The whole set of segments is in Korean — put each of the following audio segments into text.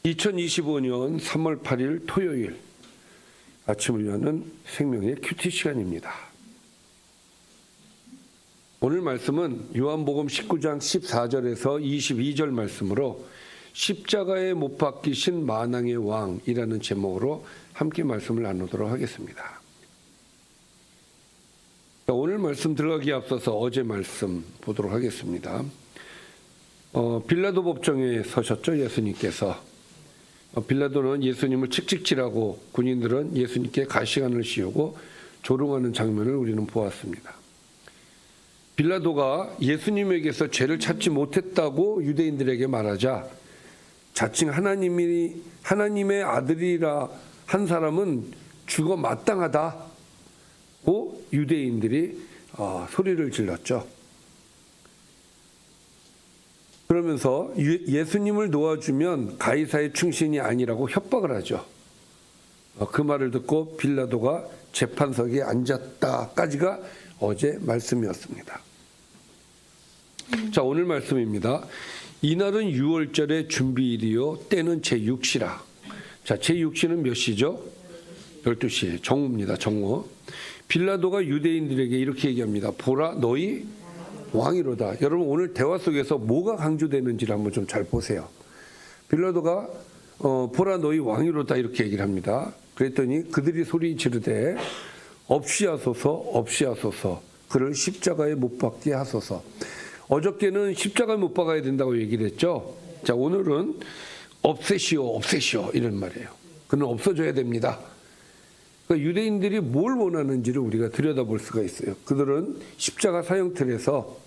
2025년 3월 8일 토요일 아침을 여는 생명의 큐티 시간입니다. 오늘 말씀은 요한복음 19장 14절에서 22절 말씀으로 십자가에 못 박히신 만왕의 왕이라는 제목으로 함께 말씀을 나누도록 하겠습니다. 오늘 말씀 들어가기에 앞서서 어제 말씀 보도록 하겠습니다. 빌라도 법정에 서셨죠, 예수님께서. 빌라도는 예수님을 칙칙질하고 군인들은 예수님께 가시관을 씌우고 조롱하는 장면을 우리는 보았습니다. 빌라도가 예수님에게서 죄를 찾지 못했다고 유대인들에게 말하자 자칭 하나님의 아들이라 한 사람은 죽어 마땅하다고 유대인들이 소리를 질렀죠. 그러면서 예수님을 놓아주면 가이사의 충신이 아니라고 협박을 하죠. 그 말을 듣고 빌라도가 재판석에 앉았다까지가 어제 말씀이었습니다. 자, 오늘 말씀입니다. 이날은 6월절의 준비일이요 때는 제6시라. 자, 제6시는 몇 시죠? 12시. 정오입니다. 정오. 빌라도가 유대인들에게 이렇게 얘기합니다. 보라, 너희 왕이로다. 여러분, 오늘 대화 속에서 뭐가 강조되는지를 한번 좀 잘 보세요. 빌라도가 보라, 너희 왕이로다 이렇게 얘기를 합니다. 그랬더니 그들이 소리 지르되 없이 하소서 그를 십자가에 못 박게 하소서. 어저께는 십자가에 못 박아야 된다고 얘기를 했죠. 자, 오늘은 없애시오 이런 말이에요. 그는 없어져야 됩니다. 그러니까 유대인들이 뭘 원하는지를 우리가 들여다볼 수가 있어요. 그들은 십자가 사형틀에서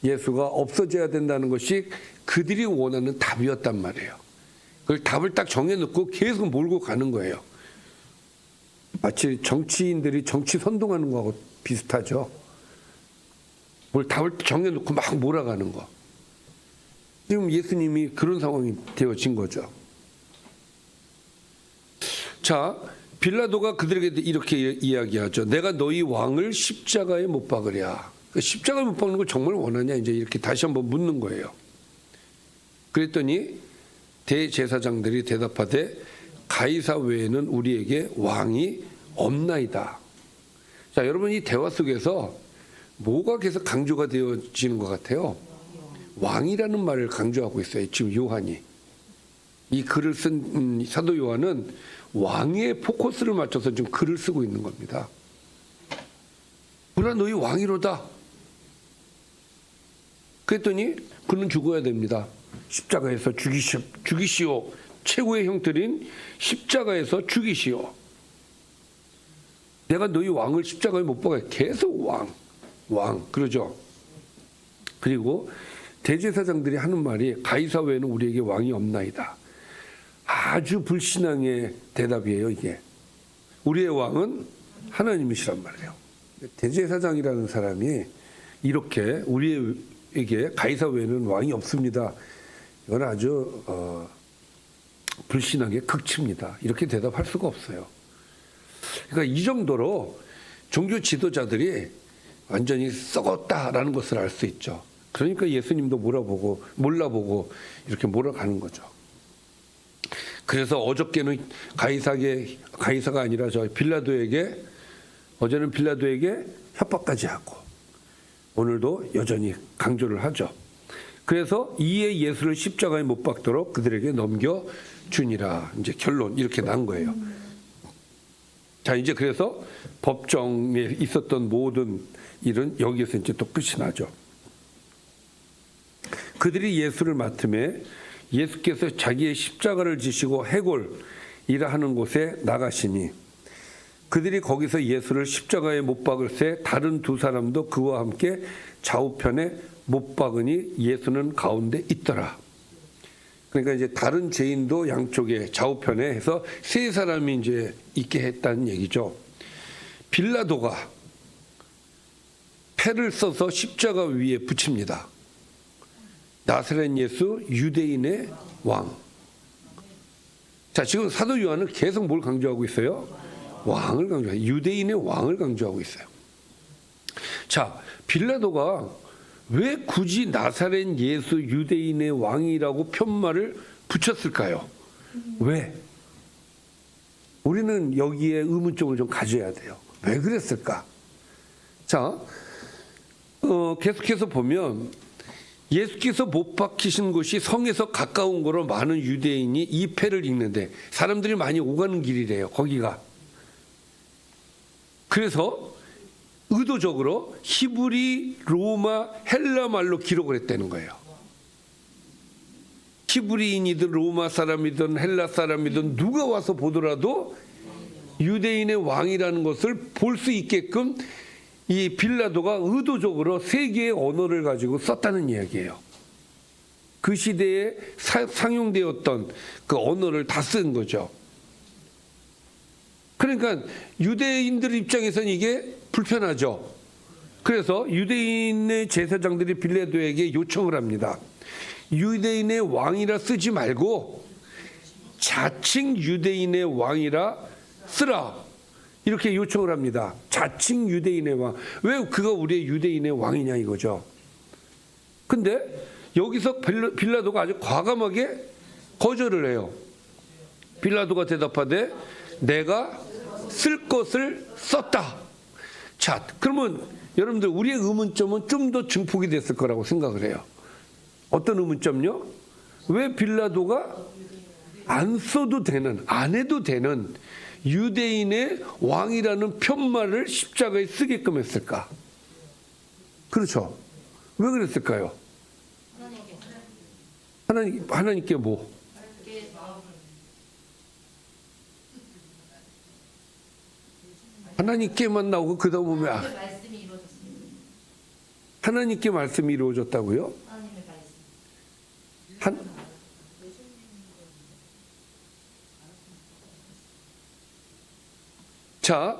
예수가 없어져야 된다는 것이 그들이 원하는 답이었단 말이에요. 그걸 답을 딱 정해놓고 계속 몰고 가는 거예요. 마치 정치인들이 정치 선동하는 거하고 비슷하죠. 뭘 답을 정해놓고 막 몰아가는 거. 지금 예수님이 그런 상황이 되어진 거죠. 자, 빌라도가 그들에게 이렇게 이야기하죠. 내가 너희 왕을 십자가에 못 박으랴. 십자가에 못 박는 걸 정말 원하냐? 이제 이렇게 다시 한번 묻는 거예요. 그랬더니 대제사장들이 대답하되 가이사 외에는 우리에게 왕이 없나이다. 자, 여러분, 이 대화 속에서 뭐가 계속 강조가 되어지는 것 같아요? 왕이라는 말을 강조하고 있어요. 지금 요한이. 이 글을 쓴 사도 요한은 왕의 포커스를 맞춰서 지금 글을 쓰고 있는 겁니다. 보라, 너희 왕이로다. 그랬더니 그는 죽어야 됩니다. 십자가에서 죽이시오. 최고의 형틀인 십자가에서 죽이시오. 내가 너희 왕을 십자가에 못 박아요. 계속 왕 그러죠. 그리고 대제사장들이 하는 말이 가이사 외에는 우리에게 왕이 없나이다. 아주 불신앙의 대답이에요. 이게 우리의 왕은 하나님이시란 말이에요. 대제사장이라는 사람이 이렇게 우리에게 가이사 외에는 왕이 없습니다. 이건 아주 불신앙의 극치입니다. 이렇게 대답할 수가 없어요. 그러니까 이 정도로 종교 지도자들이 완전히 썩었다라는 것을 알 수 있죠. 그러니까 예수님도 몰라보고 이렇게 몰아가는 거죠. 그래서 어저께는 가이사가 아니라 어제는 빌라도에게 협박까지 하고 오늘도 여전히 강조를 하죠. 그래서 이에 예수를 십자가에 못 박도록 그들에게 넘겨주니라. 이제 결론 이렇게 난 거예요. 자, 이제 그래서 법정에 있었던 모든 일은 여기에서 이제 또 끝이 나죠. 그들이 예수를 맡음에 예수께서 자기의 십자가를 지시고 해골이라 하는 곳에 나가시니 그들이 거기서 예수를 십자가에 못 박을새 다른 두 사람도 그와 함께 좌우편에 못 박으니 예수는 가운데 있더라. 그러니까 이제 다른 죄인도 양쪽에 좌우편에 해서 세 사람이 이제 있게 했다는 얘기죠. 빌라도가 패를 써서 십자가 위에 붙입니다. 나사렛 예수 유대인의 왕. 자, 지금 사도 요한은 계속 뭘 강조하고 있어요? 왕을 강조해요. 유대인의 왕을 강조하고 있어요. 자, 빌라도가 왜 굳이 나사렛 예수 유대인의 왕이라고 편말을 붙였을까요? 왜? 우리는 여기에 의문점을 좀 가져야 돼요. 왜 그랬을까? 자, 계속해서 보면 예수께서 못 박히신 곳이 성에서 가까운 거로 많은 유대인이 이 패를 읽는데 사람들이 많이 오가는 길이래요. 거기가. 그래서 의도적으로 히브리, 로마, 헬라 말로 기록을 했다는 거예요. 히브리인이든 로마 사람이든 헬라 사람이든 누가 와서 보더라도 유대인의 왕이라는 것을 볼 수 있게끔 이 빌라도가 의도적으로 세 개의 언어를 가지고 썼다는 이야기예요. 그 시대에 상용되었던 그 언어를 다 쓴 거죠. 그러니까 유대인들 입장에서는 이게 불편하죠. 그래서 유대인의 제사장들이 빌라도에게 요청을 합니다. 유대인의 왕이라 쓰지 말고 자칭 유대인의 왕이라 쓰라. 이렇게 요청을 합니다. 자칭 유대인의 왕. 왜 그가 우리의 유대인의 왕이냐 이거죠. 근데 여기서 빌라도가 아주 과감하게 거절을 해요. 빌라도가 대답하되 내가 쓸 것을 썼다. 자, 그러면 여러분들 우리의 의문점은 좀 더 증폭이 됐을 거라고 생각을 해요. 어떤 의문점요? 왜 빌라도가 안 써도 되는, 안 해도 되는 유대인의 왕이라는 편말을 십자가에 쓰게끔 했을까? 그렇죠. 왜 그랬을까요? 하나님께 뭐? 하나님께만 나오고 그 다음 보면 하나님께 말씀이 이루어졌다고요? 자,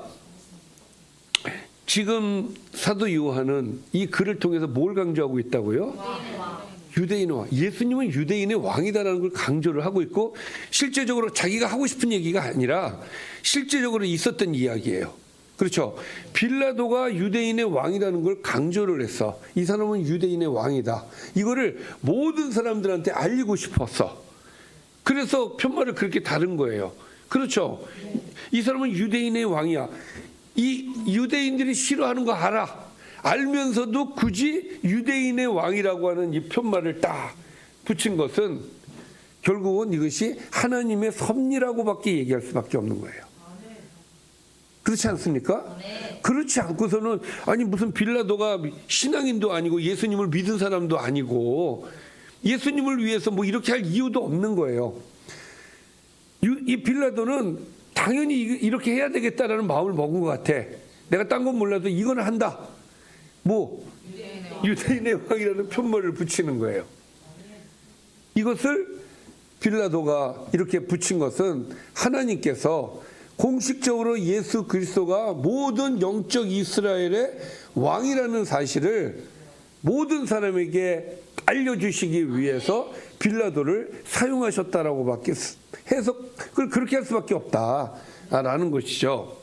지금 사도 요한은 이 글을 통해서 뭘 강조하고 있다고요? 유대인의 왕. 예수님은 유대인의 왕이다라는 걸 강조를 하고 있고 실제적으로 자기가 하고 싶은 얘기가 아니라 실제적으로 있었던 이야기예요. 그렇죠. 빌라도가 유대인의 왕이라는 걸 강조를 했어. 이 사람은 유대인의 왕이다. 이거를 모든 사람들한테 알리고 싶었어. 그래서 편말을 그렇게 다른 거예요. 그렇죠. 이 사람은 유대인의 왕이야. 이 유대인들이 싫어하는 거 알아. 알면서도 굳이 유대인의 왕이라고 하는 이 편말을 딱 붙인 것은 결국은 이것이 하나님의 섭리라고밖에 얘기할 수밖에 없는 거예요. 그렇지 않습니까? 그렇지 않고서는 아니 무슨 빌라도가 신앙인도 아니고 예수님을 믿은 사람도 아니고 예수님을 위해서 뭐 이렇게 할 이유도 없는 거예요. 이 빌라도는 당연히 이렇게 해야 되겠다라는 마음을 먹은 것 같아. 내가 딴 건 몰라도 이거는 한다. 뭐? 유대인의 왕이라는 편말을 붙이는 거예요. 이것을 빌라도가 이렇게 붙인 것은 하나님께서 공식적으로 예수 그리스도가 모든 영적 이스라엘의 왕이라는 사실을 모든 사람에게 알려주시기 위해서 빌라도를 사용하셨다라고밖에 해석을 그렇게 할 수밖에 없다라는 것이죠.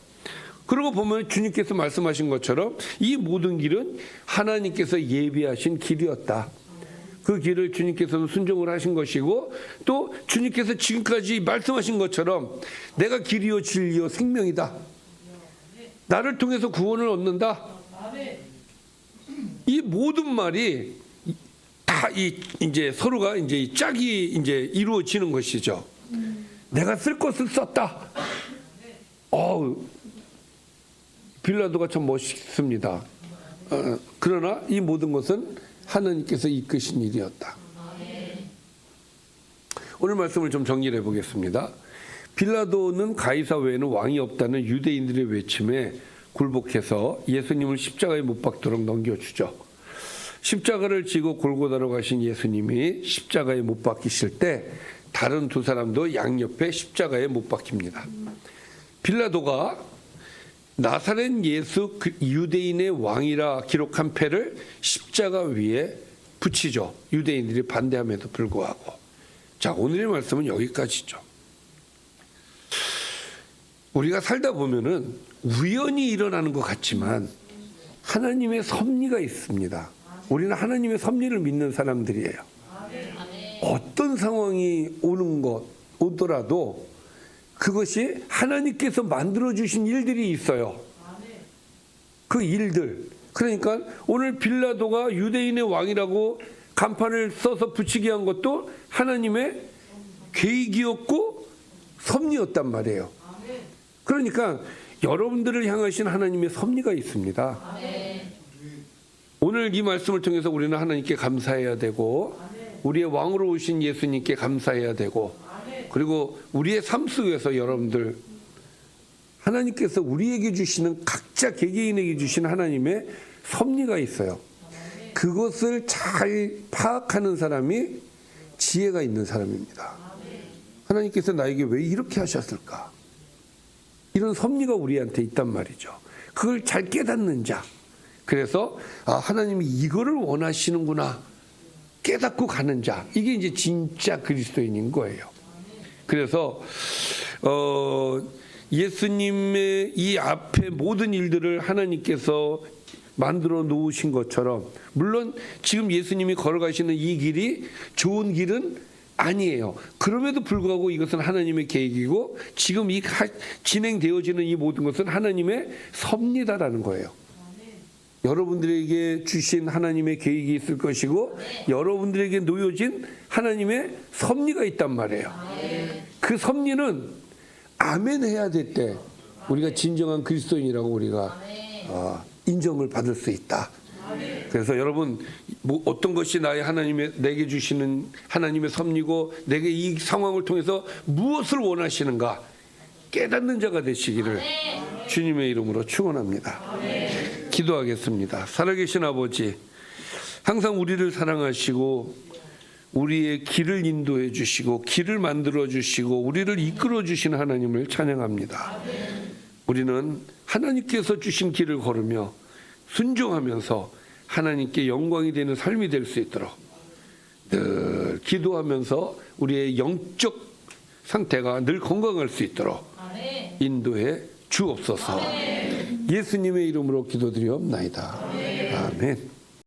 그러고 보면 주님께서 말씀하신 것처럼 이 모든 길은 하나님께서 예비하신 길이었다. 그 길을 주님께서도 순종을 하신 것이고 또 주님께서 지금까지 말씀하신 것처럼 내가 길이요 진리요 생명이다. 나를 통해서 구원을 얻는다. 이 모든 말이 다 이제 서로가 이제 짝이 이제 이루어지는 것이죠. 내가 쓸 것을 썼다. 빌라도가 참 멋있습니다. 그러나 이 모든 것은 하나님께서 이끄신 일이었다. 오늘 말씀을 좀 정리를 해보겠습니다. 빌라도는 가이사 외에는 왕이 없다는 유대인들의 외침에 굴복해서 예수님을 십자가에 못 박도록 넘겨주죠. 십자가를 지고 골고다로 가신 예수님이 십자가에 못 박히실 때 다른 두 사람도 양옆에 십자가에 못 박힙니다. 빌라도가 나사렛 예수 유대인의 왕이라 기록한 패를 십자가 위에 붙이죠. 유대인들이 반대함에도 불구하고. 자, 오늘의 말씀은 여기까지죠. 우리가 살다 보면은 우연히 일어나는 것 같지만 하나님의 섭리가 있습니다. 우리는 하나님의 섭리를 믿는 사람들이에요. 어떤 상황이 오는 것, 오더라도 그것이 하나님께서 만들어주신 일들이 있어요. 그 일들. 그러니까 오늘 빌라도가 유대인의 왕이라고 간판을 써서 붙이게 한 것도 하나님의 계획이었고 섭리였단 말이에요. 그러니까 여러분들을 향하신 하나님의 섭리가 있습니다. 오늘 이 말씀을 통해서 우리는 하나님께 감사해야 되고 우리의 왕으로 오신 예수님께 감사해야 되고 그리고 우리의 삶 속에서 여러분들 하나님께서 우리에게 주시는 각자 개개인에게 주신 하나님의 섭리가 있어요. 그것을 잘 파악하는 사람이 지혜가 있는 사람입니다. 하나님께서 나에게 왜 이렇게 하셨을까? 이런 섭리가 우리한테 있단 말이죠. 그걸 잘 깨닫는 자. 그래서 하나님이 이거를 원하시는구나 깨닫고 가는 자. 이게 이제 진짜 그리스도인인 거예요. 그래서 예수님의 이 앞에 모든 일들을 하나님께서 만들어 놓으신 것처럼 물론 지금 예수님이 걸어가시는 이 길이 좋은 길은 아니에요. 그럼에도 불구하고 이것은 하나님의 계획이고 지금 이 진행되어지는 이 모든 것은 하나님의 섭리다라는 거예요. 여러분들에게 주신 하나님의 계획이 있을 것이고 여러분들에게 놓여진 하나님의 섭리가 있단 말이에요. 그 섭리는 아멘 해야 될 때 우리가 진정한 그리스도인이라고 우리가 인정을 받을 수 있다. 그래서 여러분 뭐 어떤 것이 내게 주시는 하나님의 섭리고 내게 이 상황을 통해서 무엇을 원하시는가 깨닫는 자가 되시기를 주님의 이름으로 축원합니다. 기도하겠습니다. 살아계신 아버지, 항상 우리를 사랑하시고 우리의 길을 인도해 주시고 길을 만들어 주시고 우리를 이끌어 주신 하나님을 찬양합니다. 우리는 하나님께서 주신 길을 걸으며 순종하면서 하나님께 영광이 되는 삶이 될 수 있도록 늘 기도하면서 우리의 영적 상태가 늘 건강할 수 있도록 인도해 주옵소서. 예수님의 이름으로 기도드리옵나이다. 아멘.